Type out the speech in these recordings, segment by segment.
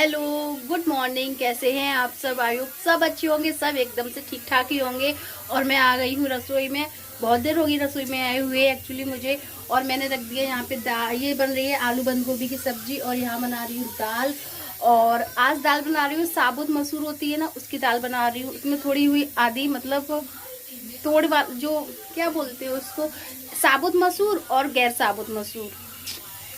Hello, good morning. कैसे हैं आप सब? आई होप सब अच्छे होंगे, सब एकदम से ठीक ठाक ही होंगे। और मैं आ गई हूँ रसोई में। बहुत देर होगी रसोई में आए हुए एक्चुअली मुझे। और मैंने रख दिया यहाँ पे दाल। ये बन रही है आलू बंद गोभी की सब्जी और यहाँ बना रही हूँ दाल। और आज दाल बना रही हूँ, साबुत मसूर होती है ना, उसकी दाल बना रही हूँ। उसमें थोड़ी हुई आधी, मतलब तोड़ जो क्या बोलते हैं उसको, साबुत मसूर और गैर साबुत मसूर,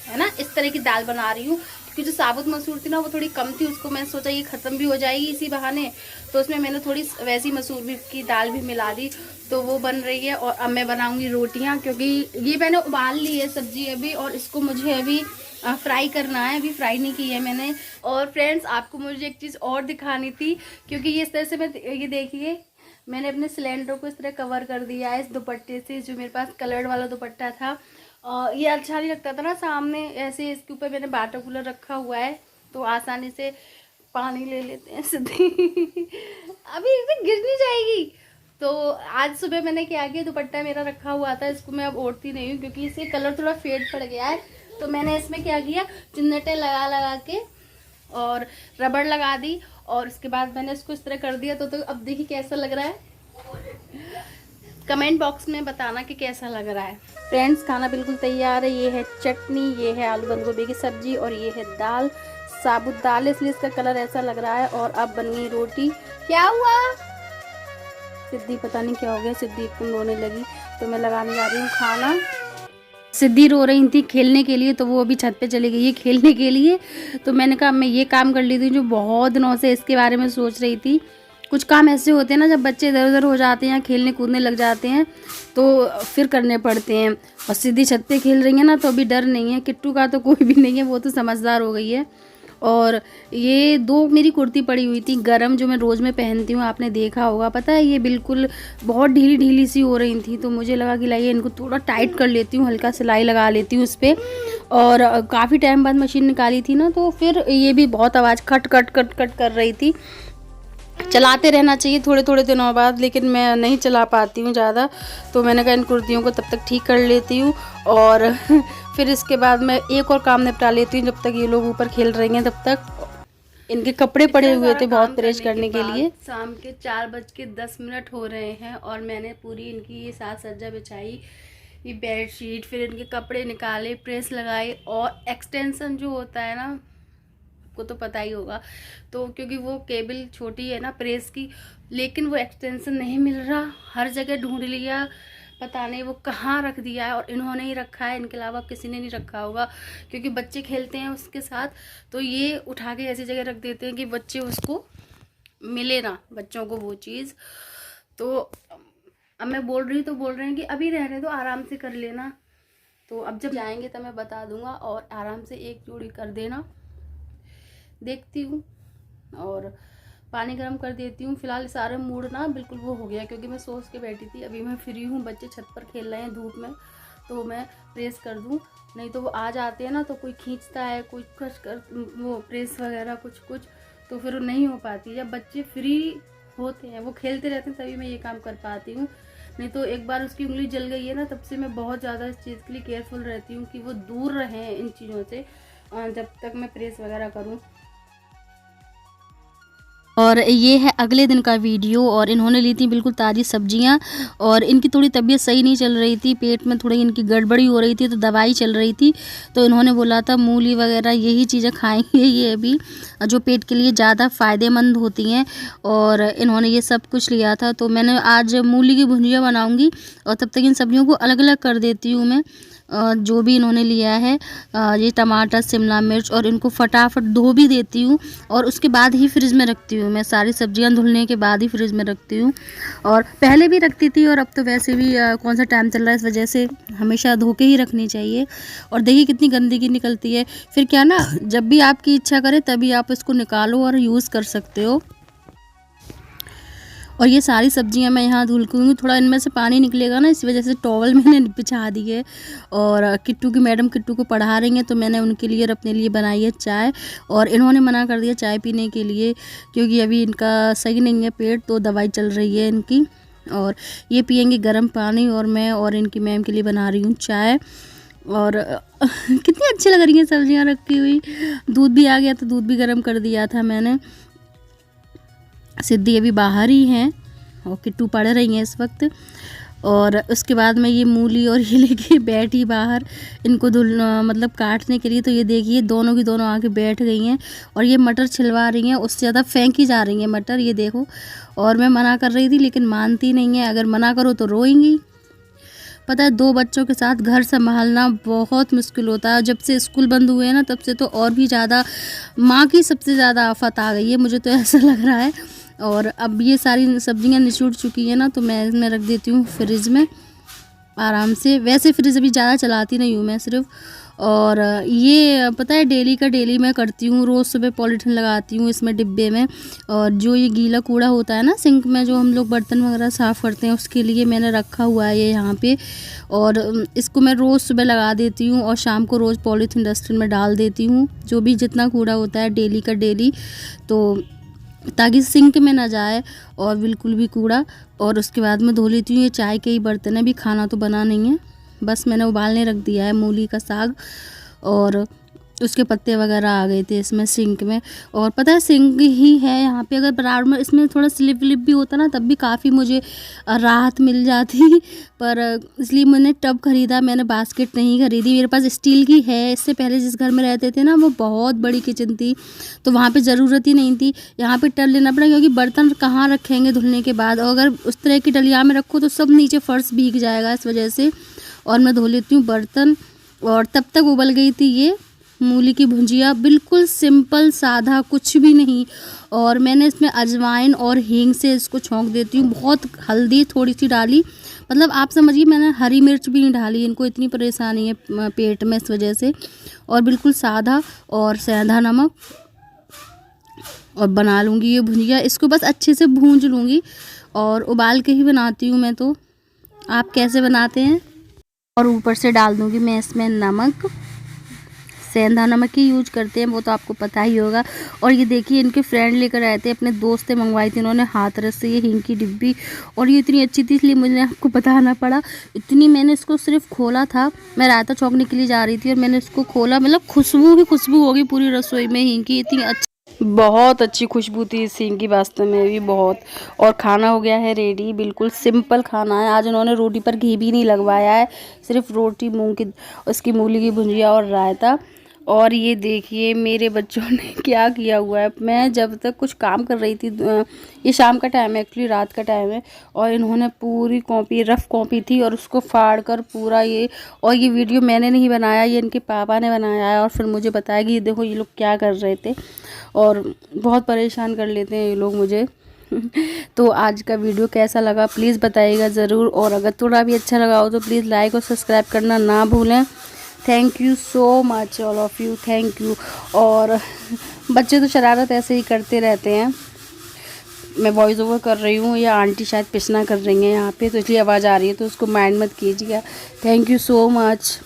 है ना, इस तरह की दाल बना रही हूँ। क्योंकि जो साबुत मसूर थी ना वो थोड़ी कम थी, उसको मैंने सोचा ये ख़त्म भी हो जाएगी इसी बहाने, तो उसमें मैंने थोड़ी वैसी मसूर भी की दाल भी मिला दी। तो वो बन रही है। और अब मैं बनाऊंगी रोटियां, क्योंकि ये मैंने उबाल ली है सब्जी अभी, और इसको मुझे अभी फ्राई करना है। अभी फ्राई नहीं की है मैंने। और फ्रेंड्स, आपको मुझे एक चीज़ और दिखानी थी, क्योंकि ये इस तरह से मैं, ये देखिए, मैंने अपने सिलेंडर को इस तरह कवर कर दिया है इस दुपट्टे से, जो मेरे पास कलर्ड वाला दुपट्टा था। ये अच्छा नहीं लगता था ना सामने ऐसे। इसके ऊपर मैंने वाटर कूलर रखा हुआ है, तो आसानी से पानी ले लेते हैं सीधे। अभी इसे गिर नहीं जाएगी। तो आज सुबह मैंने क्या किया, दुपट्टा मेरा रखा हुआ था, इसको मैं अब ओढ़ती नहीं हूँ क्योंकि इसके कलर थोड़ा फेड पड़ गया है। तो मैंने इसमें क्या किया, चुन्नटें लगा लगा के और रबड़ लगा दी, और उसके बाद मैंने इसको इस तरह कर दिया। तो अब देखिए कैसा लग रहा है, कमेंट बॉक्स में बताना कि कैसा लग रहा है। फ्रेंड्स, खाना बिल्कुल तैयार है। ये है चटनी, ये है आलू बंद गोभी की सब्जी, और ये है दाल, साबुत दाल है इसलिए इसका कलर ऐसा लग रहा है। और अब बन गई रोटी। क्या हुआ सिद्धि? पता नहीं क्या हो गया, सिद्धि एकदम रोने लगी। तो मैं लगाने जा रही हूँ खाना। सिद्धि रो रही थी खेलने के लिए, तो वो अभी छत पे चली गई है खेलने के लिए। तो मैंने कहा मैं ये काम कर ली थी जो बहुत दिनों से इसके बारे में सोच रही थी। कुछ काम ऐसे होते हैं ना, जब बच्चे इधर उधर हो जाते हैं, खेलने कूदने लग जाते हैं, तो फिर करने पड़ते हैं। और सिद्धि छत पे खेल रही है ना, तो अभी डर नहीं है। किट्टू का तो कोई भी नहीं है, वो तो समझदार हो गई है। और ये दो मेरी कुर्ती पड़ी हुई थी गरम, जो मैं रोज़ में पहनती हूँ, आपने देखा होगा। पता है ये बिल्कुल बहुत ढीली ढीली सी हो रही थी, तो मुझे लगा कि लाइए इनको थोड़ा टाइट कर लेती हूँ, हल्का सिलाई लगा लेती हूँ उस पर। और काफ़ी टाइम बाद मशीन निकाली थी ना, तो फिर ये भी बहुत आवाज़ खट खट खट खट कर रही थी। चलाते रहना चाहिए थोड़े थोड़े दिनों बाद, लेकिन मैं नहीं चला पाती हूँ ज़्यादा। तो मैंने कहा इन कुर्तियों को तब तक ठीक कर लेती हूँ, और फिर इसके बाद मैं एक और काम निपटा लेती हूँ। जब तक ये लोग ऊपर खेल रही हैं, तब तक इनके कपड़े पड़े हुए थे बहुत प्रेस करने के लिए। शाम के 4:10 हो रहे हैं, और मैंने पूरी इनकी ये साज सज्जा बिछाई, ये बेडशीट, फिर इनके कपड़े निकाले, प्रेस लगाई। और एक्सटेंशन जो होता है ना, को तो पता ही होगा, तो क्योंकि वो केबल छोटी है ना प्रेस की, लेकिन वो एक्सटेंशन नहीं मिल रहा। हर जगह ढूंढ लिया, पता नहीं वो कहाँ रख दिया है। और इन्होंने ही रखा है, इनके अलावा किसी ने नहीं रखा होगा, क्योंकि बच्चे खेलते हैं उसके साथ, तो ये उठा के ऐसी जगह रख देते हैं कि बच्चे उसको मिले ना, बच्चों को वो चीज़। तो अब मैं बोल रही, तो बोल रहे हैं कि अभी रहने दो, आराम से कर लेना। तो अब जब जाएंगे तब मैं बता दूंगा, और आराम से एक जोड़ी कर देना। देखती हूँ, और पानी गर्म कर देती हूँ। फिलहाल सारे मूड ना बिल्कुल वो हो गया, क्योंकि मैं सोच के बैठी थी अभी मैं फ्री हूँ, बच्चे छत पर खेल रहे हैं धूप में, तो मैं प्रेस कर दूँ। नहीं तो वो आ जाते हैं ना, तो कोई खींचता है, कोई कुछ कर, वो प्रेस वगैरह कुछ कुछ, तो फिर वो नहीं हो पाती। जब बच्चे फ्री होते हैं, वो खेलते रहते हैं, तभी मैं ये काम कर पाती हूँ। नहीं तो एक बार उसकी उंगली जल गई है ना, तब से मैं बहुत ज़्यादा इस चीज़ के लिए केयरफुल रहती हूँ कि वो दूर रहें इन चीज़ों से, जब तक मैं प्रेस वगैरह करूँ। और ये है अगले दिन का वीडियो, और इन्होंने ली थी बिल्कुल ताज़ी सब्जियां, और इनकी थोड़ी तबीयत सही नहीं चल रही थी, पेट में थोड़ी इनकी गड़बड़ी हो रही थी, तो दवाई चल रही थी। तो इन्होंने बोला था मूली वगैरह यही चीज़ें खाएंगे ये अभी, जो पेट के लिए ज़्यादा फ़ायदेमंद होती हैं, और इन्होंने ये सब कुछ लिया था। तो मैंने आज मूली की भुंजिया बनाऊँगी, और तब तक इन सब्जियों को अलग अलग कर देती हूँ मैं, जो भी इन्होंने लिया है। ये टमाटर, शिमला मिर्च, और इनको फटाफट धो भी देती हूँ, और उसके बाद ही फ्रिज में रखती हूँ। मैं सारी सब्जियां धुलने के बाद ही फ्रिज में रखती हूँ, और पहले भी रखती थी, और अब तो वैसे भी कौन सा टाइम चल रहा है, इस वजह से हमेशा धो के ही रखनी चाहिए। और देखिए कितनी गंदगी निकलती है। फिर क्या ना, जब भी आपकी इच्छा करे तभी आप इसको निकालो और यूज़ कर सकते हो। और ये सारी सब्जियां मैं यहाँ धुल दूँगी, थोड़ा इनमें से पानी निकलेगा ना, इस वजह से टॉवल मैंने बिछा दी है। और किट्टू की मैडम किट्टू को पढ़ा रही हैं, तो मैंने उनके लिए और अपने लिए बनाई है चाय, और इन्होंने मना कर दिया चाय पीने के लिए, क्योंकि अभी इनका सही नहीं है पेट, तो दवाई चल रही है इनकी। और ये पियेंगे गर्म पानी, और मैं और इनकी मैम के लिए बना रही हूँ चाय। और कितनी अच्छी लग रही हैं सब्जियां रखी हुई। दूध भी आ गया तो दूध भी गर्म कर दिया था मैंने। सिद्धि अभी बाहर ही हैं और किट्टू पढ़ रही हैं इस वक्त। और उसके बाद मैं ये मूली और ये लेके बैठी बाहर इनको मतलब काटने के लिए। तो ये देखिए दोनों की दोनों आके बैठ गई हैं और ये मटर छिलवा रही हैं। उससे ज़्यादा फेंकी जा रही हैं मटर, ये देखो। और मैं मना कर रही थी लेकिन मानती नहीं है, अगर मना करो तो रोएंगी। पता है 2 बच्चों के साथ घर संभालना बहुत मुश्किल होता है। जब से स्कूल बंद हुए हैं ना तब से तो और भी ज़्यादा माँ की सबसे ज़्यादा आफत आ गई है, मुझे तो ऐसा लग रहा है। और अब ये सारी सब्जियां निचुड़ चुकी हैं ना, तो मैं इसमें रख देती हूँ फ्रिज में आराम से। वैसे फ्रिज अभी ज़्यादा चलाती नहीं हूँ मैं सिर्फ। और ये पता है डेली का डेली मैं करती हूँ, रोज़ सुबह पॉलीथीन लगाती हूँ इसमें डिब्बे में। और जो ये गीला कूड़ा होता है ना सिंक में, जो हम लोग बर्तन वगैरह साफ़ करते हैं, उसके लिए मैंने रखा हुआ है ये यहाँ पे। और इसको मैं रोज़ सुबह लगा देती हूँ और शाम को रोज़ पॉलीथीन डस्टबिन में डाल देती हूँ, जो भी जितना कूड़ा होता है डेली का डेली, तो ताकि सिंक में ना जाए और बिल्कुल भी कूड़ा। और उसके बाद मैं धो लेती हूँ। ये चाय के ही बर्तन है, अभी खाना तो बना नहीं है, बस मैंने उबालने रख दिया है मूली का साग। और उसके पत्ते वगैरह आ गए थे इसमें सिंक में। और पता है सिंक ही है यहाँ पे, अगर बराबर में इसमें थोड़ा स्लिप विलिप भी होता ना तब भी काफ़ी मुझे राहत मिल जाती। पर इसलिए मैंने टब ख़रीदा, मैंने बास्केट नहीं ख़रीदी। मेरे पास स्टील की है, इससे पहले जिस घर में रहते थे ना वो बहुत बड़ी किचन थी, तो वहाँ पे ज़रूरत ही नहीं थी। यहाँ पे टब लेना पड़ा क्योंकि बर्तन कहाँ रखेंगे धुलने के बाद, और अगर उस तरह की डलिया में रखो तो सब नीचे फर्श भीग जाएगा, इस वजह से। और मैं धो लेती हूँ बर्तन। और तब तक उबल गई थी ये मूली की भुंजिया, बिल्कुल सिंपल सादा, कुछ भी नहीं। और मैंने इसमें अजवाइन और हींग से इसको छौंक देती हूँ, बहुत हल्दी थोड़ी सी डाली, मतलब आप समझिए मैंने हरी मिर्च भी नहीं डाली, इनको इतनी परेशानी है पेट में इस वजह से। और बिल्कुल सादा और सेंधा नमक, और बना लूँगी ये भुंजिया। इसको बस अच्छे से भूंज लूँगी और उबाल के ही बनाती हूँ मैं, तो आप कैसे बनाते हैं। और ऊपर से डाल दूँगी मैं इसमें नमक, सेंधा नमक ही यूज करते हैं, वो तो आपको पता ही होगा। और ये देखिए इनके फ्रेंड लेकर आए थे, अपने दोस्त से मंगवाई थी इन्होंने हाथरस से ये हींग की डिब्बी। और ये इतनी अच्छी थी इसलिए मुझे आपको बताना पड़ा। इतनी मैंने इसको सिर्फ खोला था, मैं रायता छौंकने के लिए जा रही थी और मैंने इसको खोला, मतलब खुशबू ही खुशबू होगी पूरी रसोई में हींग की, इतनी अच्छी, बहुत अच्छी खुशबू थी इस हींग की, वास्तव में भी बहुत। और खाना हो गया है रेडी, बिल्कुल सिंपल खाना है। आज उन्होंने रोटी पर घी भी नहीं लगवाया है, सिर्फ रोटी मूंग की, उसकी मूली की भुंजिया और रायता। और ये देखिए मेरे बच्चों ने क्या किया हुआ है। मैं जब तक कुछ काम कर रही थी, ये शाम का टाइम है एक्चुअली, रात का टाइम है, और इन्होंने पूरी कॉपी, रफ़ कॉपी थी, और उसको फाड़ कर पूरा ये, और ये वीडियो मैंने नहीं बनाया, ये इनके पापा ने बनाया है। और फिर मुझे बताया कि देखो ये लोग क्या कर रहे थे, और बहुत परेशान कर लेते हैं ये लोग मुझे। तो आज का वीडियो कैसा लगा प्लीज़ बताइएगा ज़रूर, और अगर थोड़ा भी अच्छा लगा हो तो प्लीज़ लाइक और सब्सक्राइब करना ना भूलें। Thank you so much all of you, thank you. और बच्चे तो शरारत ऐसे ही करते रहते हैं। मैं वॉइस ओवर कर रही हूँ, या आंटी शायद पिसना कर रही हैं यहाँ पे, तो इसलिए आवाज़ आ रही है, तो उसको माइंड मत कीजिएगा। Thank you so much.